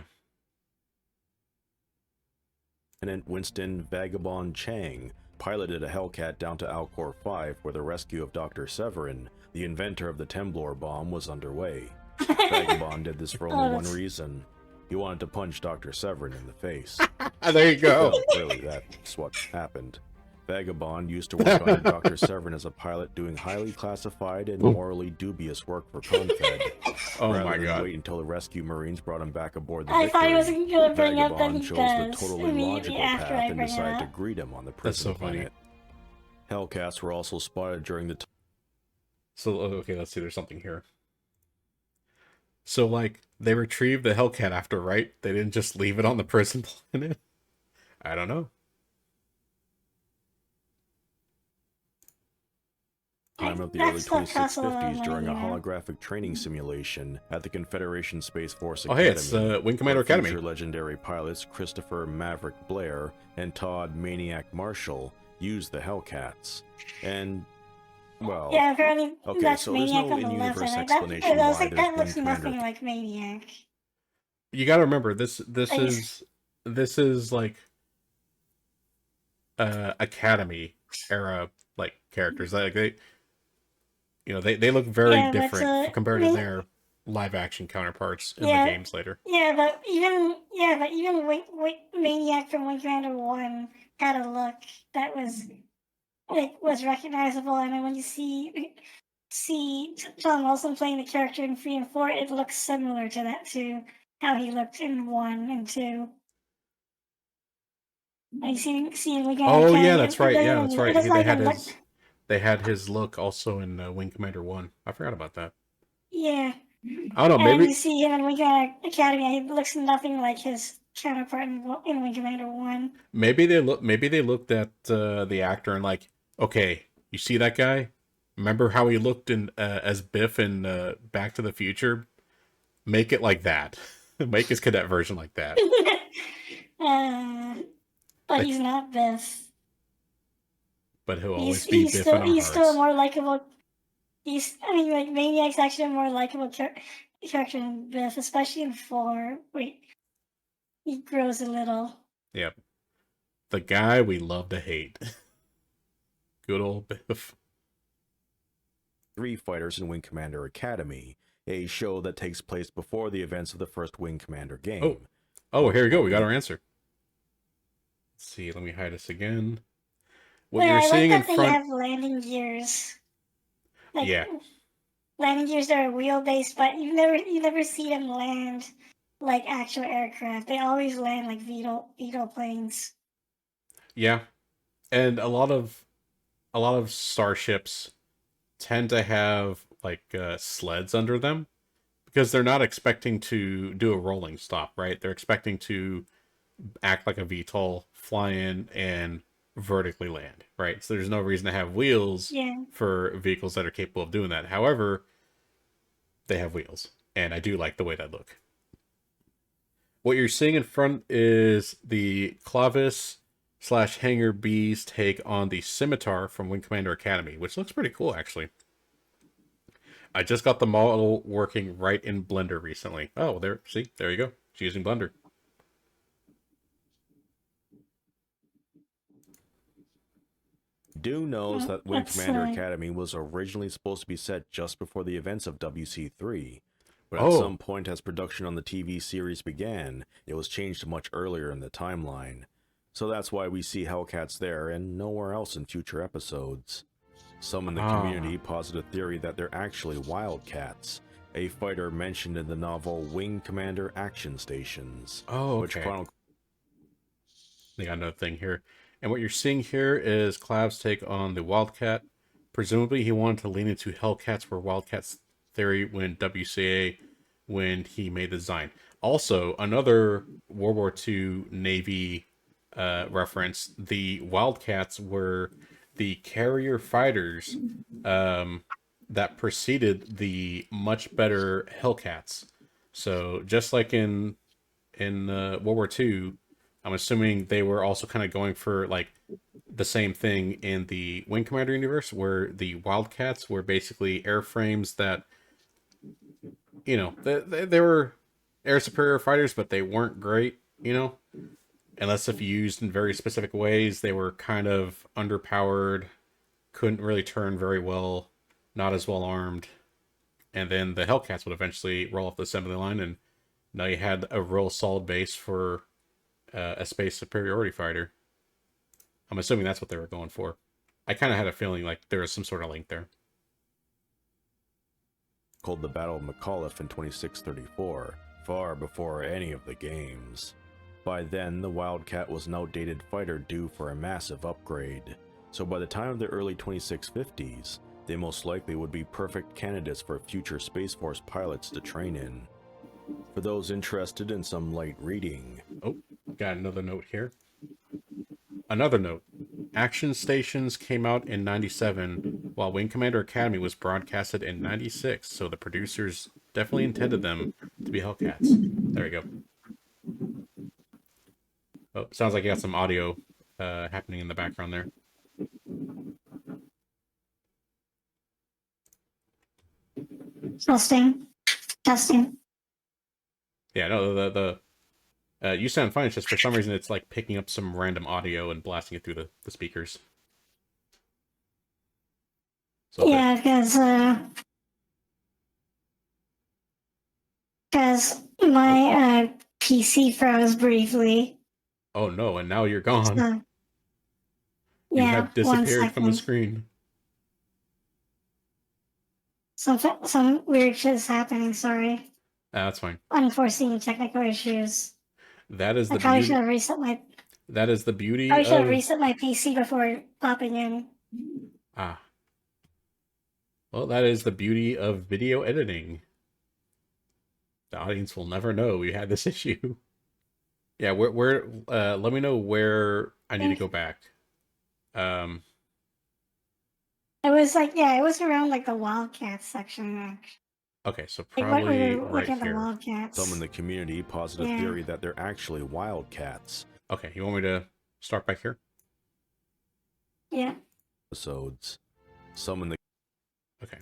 Lieutenant Winston Vagabond Chang piloted a Hellcat down to Alcor 5 where the rescue of Dr. Severin, the inventor of the Temblor bomb, was underway. Vagabond did this for only one reason. He wanted to punch Dr. Severin in the face. There you go. Well, really, that's what happened. Vagabond used to work under Dr. Severin as a pilot doing highly classified and morally dubious work for Confed. Oh Rather my than god. wait until the rescue Marines brought him back aboard the I Victory, thought he wasn't gonna bring up that Vagabond he chose the does totally immediately logical after I path and bring it decided to up. greet him on the That's prison so funny. planet. Hellcats were also spotted during the So, okay, let's see, there's something here. So, like, they retrieved the Hellcat after, right? They didn't just leave it on the prison planet? I don't know. time of the That early stuff costs a lot of 2650s money, during a you know? holographic training simulation at the Confederation Space Force Oh, Academy. hey, it's Wing Commander where Academy. future legendary pilots Christopher Maverick Blair and Todd Maniac Marshall used the Hellcats. And, well, Yeah, apparently okay, that's so there's Maniac no on the left, in-universe and explanation that, why like, there's that Wing looks Commander nothing like Maniac. You gotta remember, this Like, is like Academy era like characters. Like they look very yeah, different compared to Man- their live action counterparts in the yeah, games later. but even Maniac from Wing Commander 1 had a look that was recognizable, and then when you see Tom Wilson playing the character in 3 and 4, it looks similar to how he looked in 1 and 2. Like seeing Wing Commander Oh yeah, Academy, that's right. Yeah, that's it right. doesn't even look. They had his look also in Wing Commander 1. I forgot about that. Yeah. I don't know, And maybe you see him in Wing Commander Academy, and he looks nothing like his counterpart in Wing Commander 1. maybe they looked at the actor and like, okay, you see that guy? Remember how he looked in as Biff in Back to the Future? Make it like that. Make his cadet version like that. But Like, he's not Biff. but he'll always be Biff in our He's still a hearts. more likable. Like Maniac's actually a more likable character than Biff, especially in 4. Wait, he grows a little. Yep. The guy we love to hate. Good old Biff. 3 fighters in Wing Commander Academy, a show that takes place before the events of the first Wing Commander game. Oh, here we go. We got our answer. Let's see. Let me hide this again. What But you're I seeing like that in they front. have landing gears. Like, Yeah. landing gears that are wheel-based, but you never see them land like actual aircraft. They always land like VTOL planes. Yeah. And a lot of starships tend to have like sleds under them because they're not expecting to do a rolling stop, right? They're expecting to act like a VTOL, fly in and vertically land, right? So there's no reason to have wheels for vehicles that are capable of doing that. However, they have wheels, and I do like the way they look. What you're seeing in front is the Clavis / Hangar B's take on the Scimitar from Wing Commander Academy, which looks pretty cool, actually. I just got the model working right in Blender recently. Oh, there you go. She's using Blender. Do knows that Wing Commander Academy was originally supposed to be set just before the events of WC3, but at some point as production on the TV series began, it was changed much earlier in the timeline. So that's why we see Hellcats there and nowhere else in future episodes. Some in the community posit a theory that they're actually Wildcats, a fighter mentioned in the novel Wing Commander Action Stations. Oh, okay. They got another thing here. And what you're seeing here is Clav's take on the Wildcat. Presumably, he wanted to lean into Hellcats were Wildcats theory when WCA when he made the design. Also, another World War II Navy reference: the Wildcats were the carrier fighters that preceded the much better Hellcats. So just like in World War II, I'm assuming they were also kind of going for like the same thing in the Wing Commander universe, where the Wildcats were basically airframes that, you know, they were air superior fighters, but they weren't great, you know, unless if used in very specific ways. They were kind of underpowered, couldn't really turn very well, not as well armed. And then the Hellcats would eventually roll off the assembly line, and now you had a real solid base for a space superiority fighter. I'm assuming that's what they were going for. I kind of had a feeling like there was some sort of link there. Called the Battle of McAuliffe in 2634, far before any of the games. By then, the Wildcat was an outdated fighter due for a massive upgrade, so by the time of the early 2650s, they most likely would be perfect candidates for future Space Force pilots to train in. For those interested in some light reading... Oh, got another note here. Another note. Action Stations came out in 97, while Wing Commander Academy was broadcasted in 96, so the producers definitely intended them to be Hellcats. There we go. Oh, sounds like you got some audio happening in the background there. Testing. Testing. Yeah, no, you sound fine. It's just for some reason it's like picking up some random audio and blasting it through the speakers. So Yeah, because my PC froze briefly. oh no, and now you're gone. So, You yeah, have one disappeared from the second. screen. Some weird shit's happening. Sorry, That's fine. unforeseen technical issues. That is I the probably should beauty. have reset my. That is the beauty Probably should have of reset my PC before popping in. ah. Well, that is the beauty of video editing. The audience will never know we had this issue. Yeah, where let me know where I need to go back. Um, It was like, yeah, it was around like the Wildcats section. Actually. okay, so Like what we probably were right looking at the here. Wildcats. Some in the community posit a Yeah. theory that they're actually Wildcats. Okay, you want me to start back here? Yeah. Episodes. Some in the... Okay.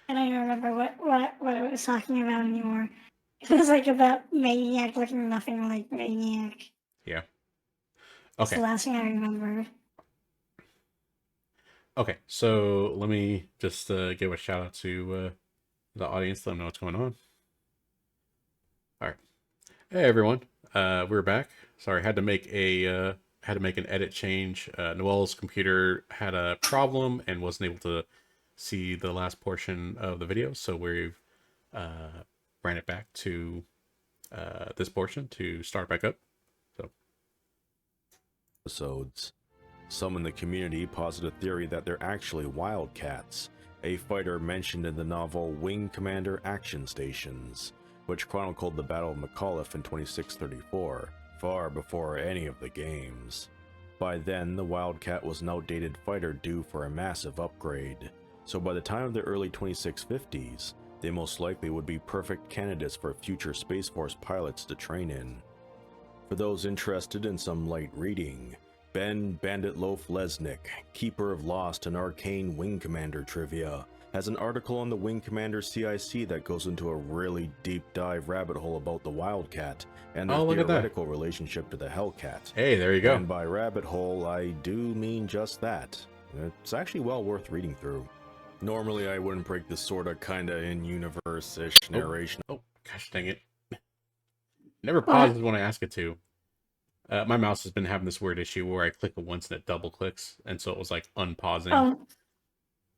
I don't even remember what it was talking about anymore. It was like about Maniac looking nothing like Maniac. Yeah. That's Okay. the last thing I remember. Okay, so let me just give a shout out to the audience, let them know what's going on. All right. Hey everyone, we're back. Sorry, had to make an edit change. Noel's computer had a problem and wasn't able to see the last portion of the video, so we've ran it back to this portion to start back up. So episodes. Some in the community posit a theory that they're actually Wildcats, a fighter mentioned in the novel Wing Commander Action Stations, which chronicled the Battle of McAuliffe in 2634, far before any of the games. By then, the Wildcat was an outdated fighter due for a massive upgrade, so by the time of the early 2650s, they most likely would be perfect candidates for future Space Force pilots to train in. For those interested in some light reading, Ben Bandit Loaf Lesnick, keeper of Lost and Arcane Wing Commander trivia, has an article on the Wing Commander CIC that goes into a really deep dive rabbit hole about the Wildcat and their theoretical relationship to the Hellcat. Hey, there you go. And by rabbit hole, I do mean just that. It's actually well worth reading through. Normally I wouldn't break this sorta kinda in-universe-ish narration. Oh, gosh dang it. Never pauses when I ask it to. My mouse has been having this weird issue where I click it once and it double clicks, and so it was like unpausing. Oh.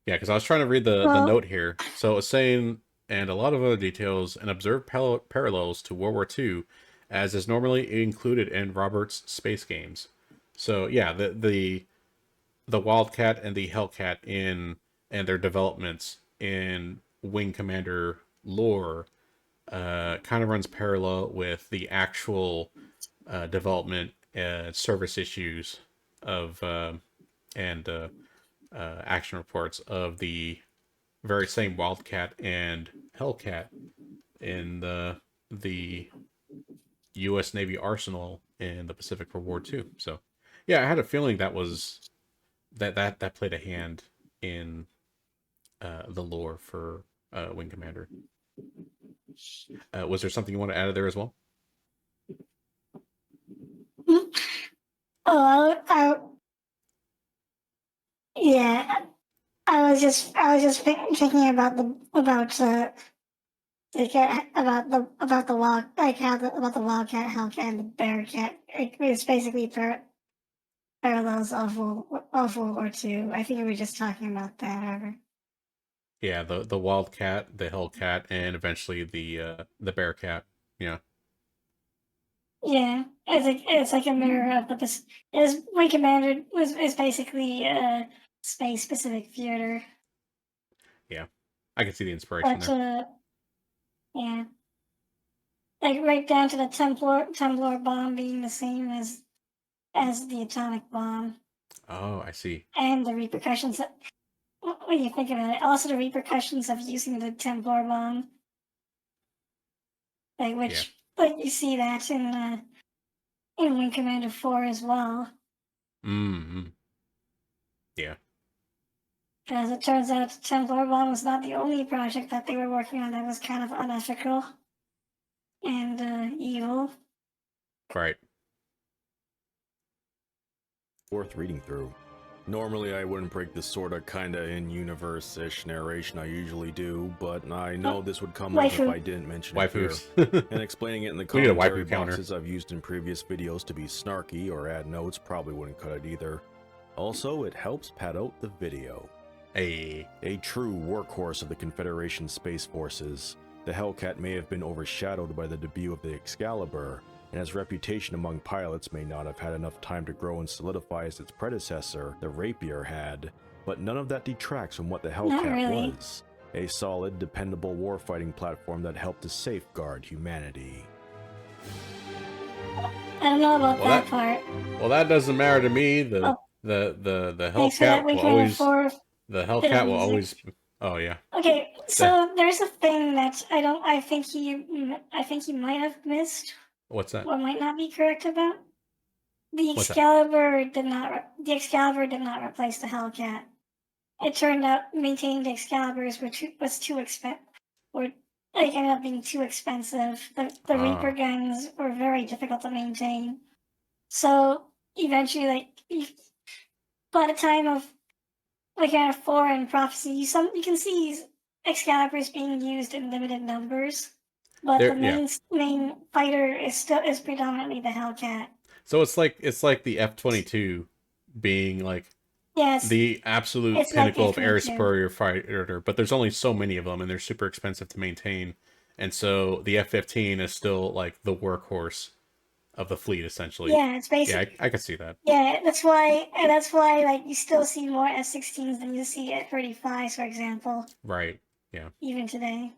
Yeah, because I was trying to read the note here. So it was saying, and a lot of other details, and observed parallels to World War II, as is normally included in Robert's space games. So yeah, the Wildcat and the Hellcat in and their developments in Wing Commander lore kind of runs parallel with the actual development service issues of and action reports of the very same Wildcat and Hellcat in the U.S. Navy arsenal in the Pacific War II. So, yeah, I had a feeling that was that played a hand in the lore for Wing Commander. Was there something you want to add there as well? Oh, yeah. I was just thinking about about the wild like how about the wildcat, hellcat, and the bearcat. It's basically parallels of World War II. I think we were just talking about that. However. Yeah, the Wildcat, the Hellcat, and eventually the Bearcat. Yeah, Yeah, it's like a mirror of the is Wing Commander was is basically a space specific theater, yeah, I can see the inspiration but there. yeah, like right down to the Templar bomb being the same as the atomic bomb Oh, I see. and the repercussions. When you think about it, also the repercussions of using the Templar bomb, like Yeah. like you see that in Wing Commander 4 as well. Mm-hmm. Yeah. As it turns out, the Templar bomb was not the only project that they were working on that was kind of unethical and evil. Right. Worth reading through. Normally, I wouldn't break the sorta kinda in universe ish narration I usually do, but I know this would come up if Waifu. I didn't mention it here. Waifus. And explaining it in the We need a commentary waifu counter. boxes I've used in previous videos to be snarky or add notes probably wouldn't cut it either. Also, it helps pad out the video. A true workhorse of the Confederation Space Forces, the Hellcat may have been overshadowed by the debut of the Excalibur, and its reputation among pilots may not have had enough time to grow and solidify as its predecessor, the Rapier, had, but none of that detracts from what the Not Hellcat really. was. A solid, dependable warfighting platform that helped to safeguard humanity. I don't know about Well, that that- part. well, that doesn't matter to me. Oh. The Thanks for that, Hellcat Wing will Commander always 4. the Hellcat will music. always. Oh yeah. Okay, so there's a thing that I think he might have missed What's that? or might not be correct about. The What's that? Excalibur did not replace the Hellcat. It turned out maintaining the Excaliburs was too expensive, or like ended up being too expensive. The Reaper guns were very difficult to maintain. So eventually, by the time of Kind of 4 and Prophecy, you can see Excaliburs being used in limited numbers, but the main fighter is predominantly the Hellcat. So it's like the F-22 being like Yes, the absolute it's pinnacle like of air F-22. superior fighter, but there's only so many of them and they're super expensive to maintain. And so the F-15 is still like the workhorse of the fleet essentially. Yeah, it's basically. Yeah, I could see that. Yeah, that's why like you still see more F-16s than you see F-35s, for example. Right. Yeah. Even today.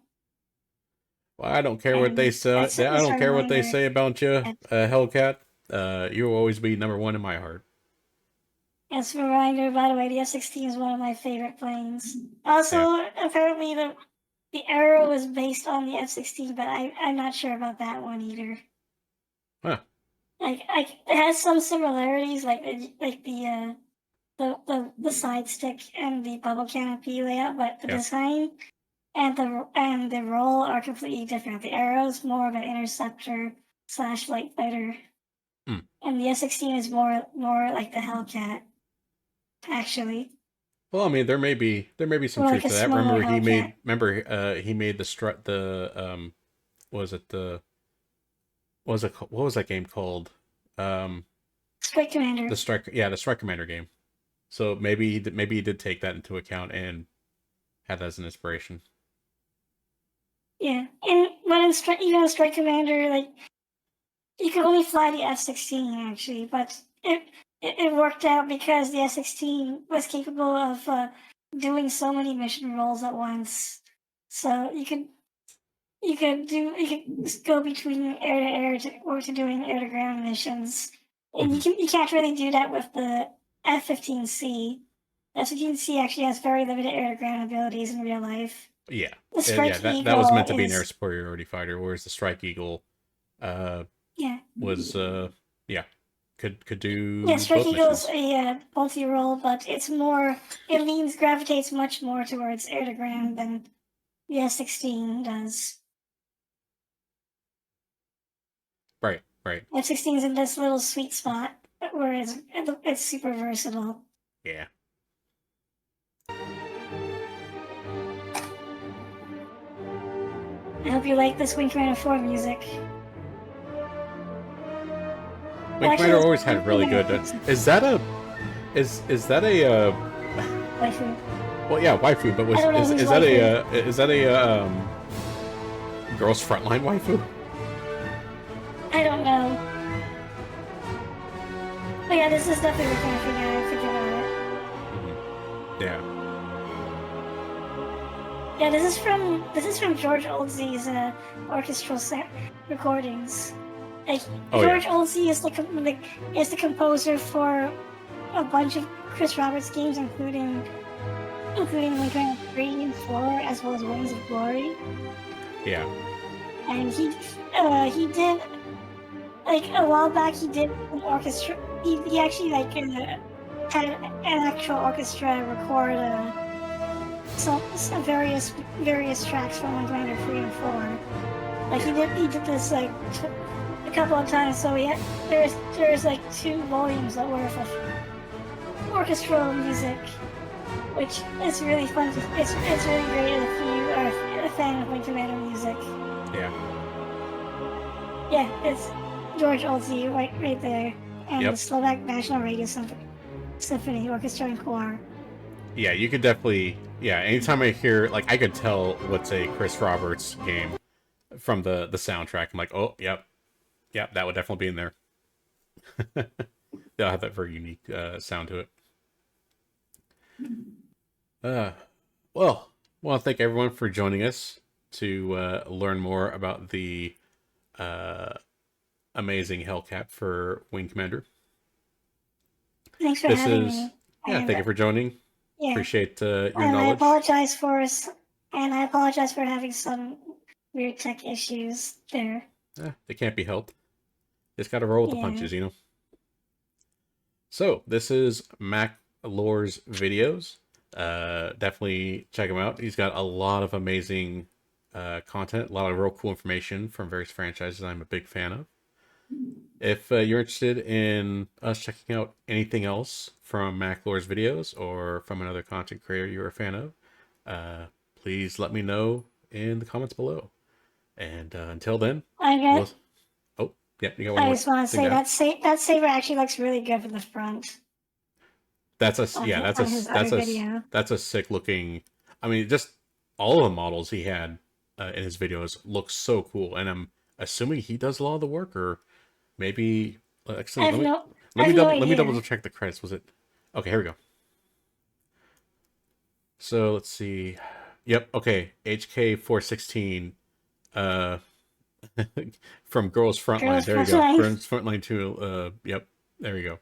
Well, I don't care what they say. I don't care what they say about you, Hellcat. You'll always be number one in my heart. As a reminder, by the way, the F-16 is one of my favorite planes. Also, apparently the Arrow was based on the F-16, but I'm not sure about that one either. Huh. Like it has some similarities, like the side stick and the bubble canopy layout, but the design and the role are completely different. The Arrow is more of an interceptor / light fighter, and the F-16 is more like the Hellcat. Actually. Well, I mean, there may be some Or truth like to a that. smaller He made what was that game called? Strike Commander. The Strike Commander game. So maybe he did take that into account and had that as an inspiration. Yeah, but in Strike Commander, like You could only fly the F-16 actually, but it worked out because the F-16 was capable of doing so many mission roles at once. So you could just go between air to air or to doing air to ground missions, and Mhm. you can't really do that with the F-15C. F-15C actually has very limited air to ground abilities in real life. Yeah. The Yeah, Strike that was Eagle meant to be an air is superiority fighter, whereas the Strike Eagle uh yeah. was yeah, could Yeah, do Strike both Eagle is missions. a multi-role, but it's more. It leans gravitates much more towards air to ground than the F-16 does. Right, right. F-16 is in this little sweet spot where it's super versatile. Yeah. I hope you like this Wing Commander 4 music. Wing Well, actually, Commander this always Wing had really Commander good. Is that a is that a waifu. well, yeah, waifu, but I don't know who's is that waifu. is that a girls frontline waifu? I don't know. But yeah, this is definitely Wing Commander 4 now. I think about it. Yeah. Yeah, this is from George Oldsey's orchestral recordings. Like Oh yeah. George Oldsey is is the composer for a bunch of Chris Roberts games, including Wing Commander 3 and 4, as well as Wings of Glory. Yeah. And he did like a while back. He did an orchestra. He actually had an actual orchestra record some various tracks from Wing Commander 3 and 4. Like he did this like a couple of times. So there's like 2 volumes that worth of orchestral music, which is really fun. It's really great if you are a fan of Wing Commander music. Yeah. Yeah, it's George Oldsey right there, and the Yep. Slovak National Radio Symphony Orchestra and Choir. Yeah, you could definitely. Yeah, anytime I hear, like, I could tell what's a Chris Roberts game from the soundtrack. I'm like, oh, yep, that would definitely be in there. They'll have that very unique sound to it. Uh, well, I want to thank everyone for joining us to learn more about the uh, amazing Hellcat for Wing Commander. Thanks for This having is, me. yeah, thank you for joining. Yeah, Appreciate your and knowledge. I apologize for having some weird tech issues there. They can't be helped. Just got to roll with the Yeah. punches, you know? So, this is Mac Lore's videos. Definitely check him out. He's got a lot of amazing content, a lot of real cool information from various franchises I'm a big fan of. If you're interested in us checking out anything else from Mac Lore's videos or from another content creator you're a fan of, please let me know in the comments below. And until then, I got. we'll... Oh, yeah, you got one I more just want to thing say to add? that saber actually looks really good from the front That's a on yeah. his other video. That's a sick looking. I mean, just all of the models he had in his videos look so cool, and I'm assuming he does a lot of the work, or maybe actually I have no let me double idea. check the credits. Was it okay? Here we go. So let's see. Yep. Okay. HK 416. Uh, from Girls Frontline. Girls There you go. Frontline. Girls Frontline 2. Yep. There you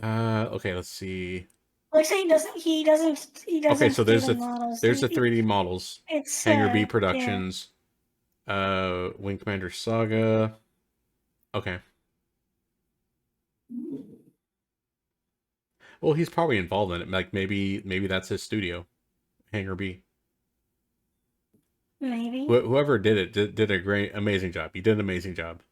go. Okay. Let's see. Looks like he Okay, doesn't so do the models. there's the 3D models. It's Hangar B yeah. Productions, Wing Commander Saga. Okay. Well, he's probably involved in it. Like maybe that's his studio, Hangar B. Maybe. Whoever did it did a great, amazing job. He did an amazing job.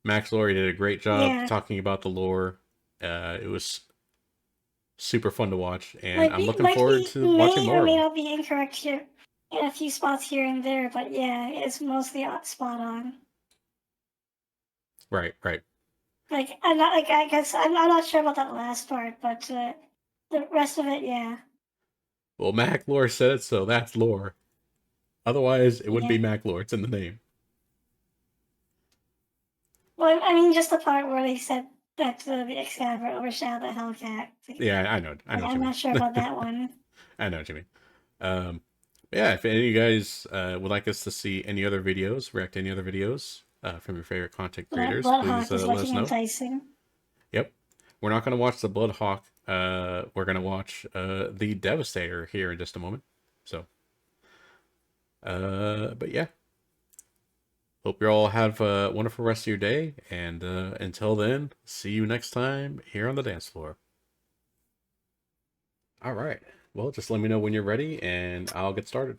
Max Laurie did a great job Yeah. talking about the lore. It was super fun to watch, and Might I'm be looking forward to watching may or more of may them. not be incorrect here in a few spots here and there, but yeah, it's mostly spot on. Right, right. Like I'm not like I guess I'm not sure about that last part, but the rest of it, yeah. Well, Mac Lore said it, so that's lore. Otherwise, it wouldn't Yeah. be Mac Lore. It's in the name. Well, I mean, just the part where they said that the Excalibur overshadowed the Hellcat. Yeah, I know what I'm you mean. not sure about that one. I know what you mean. Yeah, if any of you guys would like us to see any other videos, react to any other videos from your favorite content creators, please Bloodhawk is let us looking know. enticing. Yep. We're not going to watch the Bloodhawk. We're going to watch the Devastator here in just a moment. So, but yeah. Hope you all have a wonderful rest of your day. And until then, see you next time here on the dance floor. All right. Well, just let me know when you're ready and I'll get started.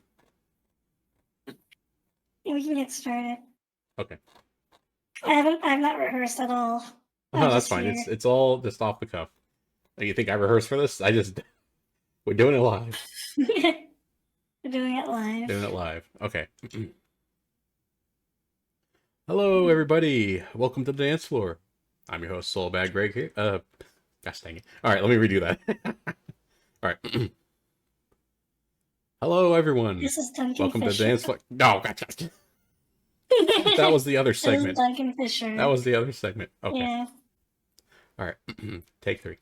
We can get started. Okay. I've not rehearsed at all. Oh, that's fine. Here. It's all just off the cuff. You think I rehearsed for this? We're doing it live. We're doing it live. Doing it live. Okay. Hello, everybody. Welcome to the dance floor. I'm your host, Soulbag Greg here. Gosh dang it. All right, let me redo that. All right. Hello, everyone. This is Duncan Welcome Fisher. to the dance floor. No, gotcha. That was the other segment. This is Duncan Fisher. That was the other segment. Okay. Yeah. All right. Take 3.